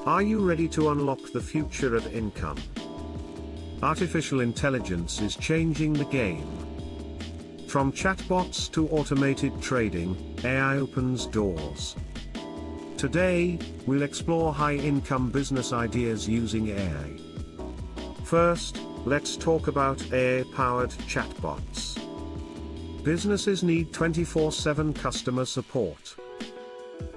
Are you ready to unlock the future of income? Artificial intelligence is changing the game. From chatbots to automated trading, AI opens doors. Today, we'll explore high-income business ideas using AI. First, let's talk about AI-powered chatbots. Businesses need 24/7 customer support.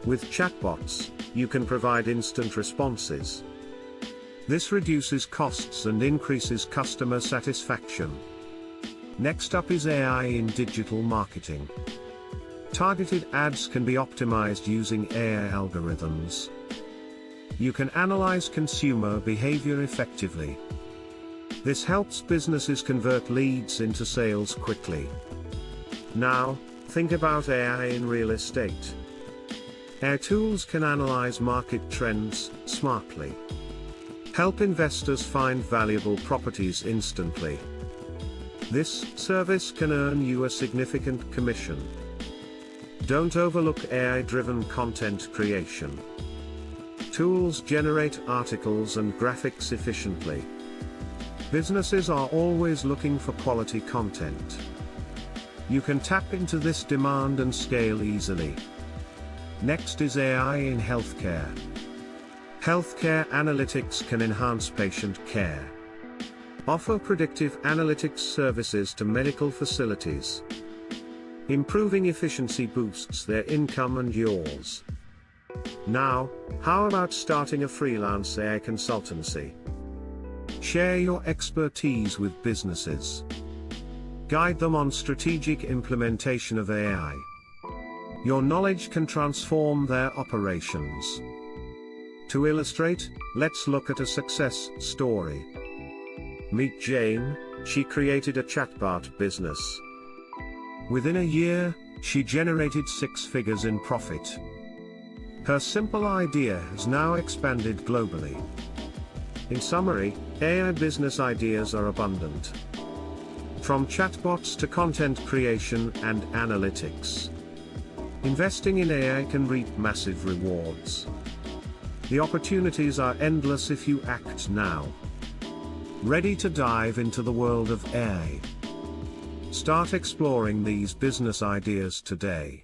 With chatbots, you can provide instant responses. This reduces costs and increases customer satisfaction. Next up is AI in digital marketing. Targeted ads can be optimized using AI algorithms. You can analyze consumer behavior effectively. This helps businesses convert leads into sales quickly. Now, think about AI in real estate. AI tools can analyze market trends smartly. Help investors find valuable properties instantly. This service can earn you a significant commission. Don't overlook AI-driven content creation. Tools generate articles and graphics efficiently. Businesses are always looking for quality content. You can tap into this demand and scale easily. Next is AI in healthcare. Healthcare analytics can enhance patient care. Offer predictive analytics services to medical facilities. Improving efficiency boosts their income and yours. Now, how about starting a freelance AI consultancy? Share your expertise with businesses. Guide them on strategic implementation of AI. Your knowledge can transform their operations. To illustrate, let's look at a success story. Meet Jane. She created a chatbot business. Within a year, she generated 6 figures in profit. Her simple idea has now expanded globally. In summary, AI business ideas are abundant. From chatbots to content creation and analytics. Investing in AI can reap massive rewards. The opportunities are endless if you act now. Ready to dive into the world of AI? Start exploring these business ideas today.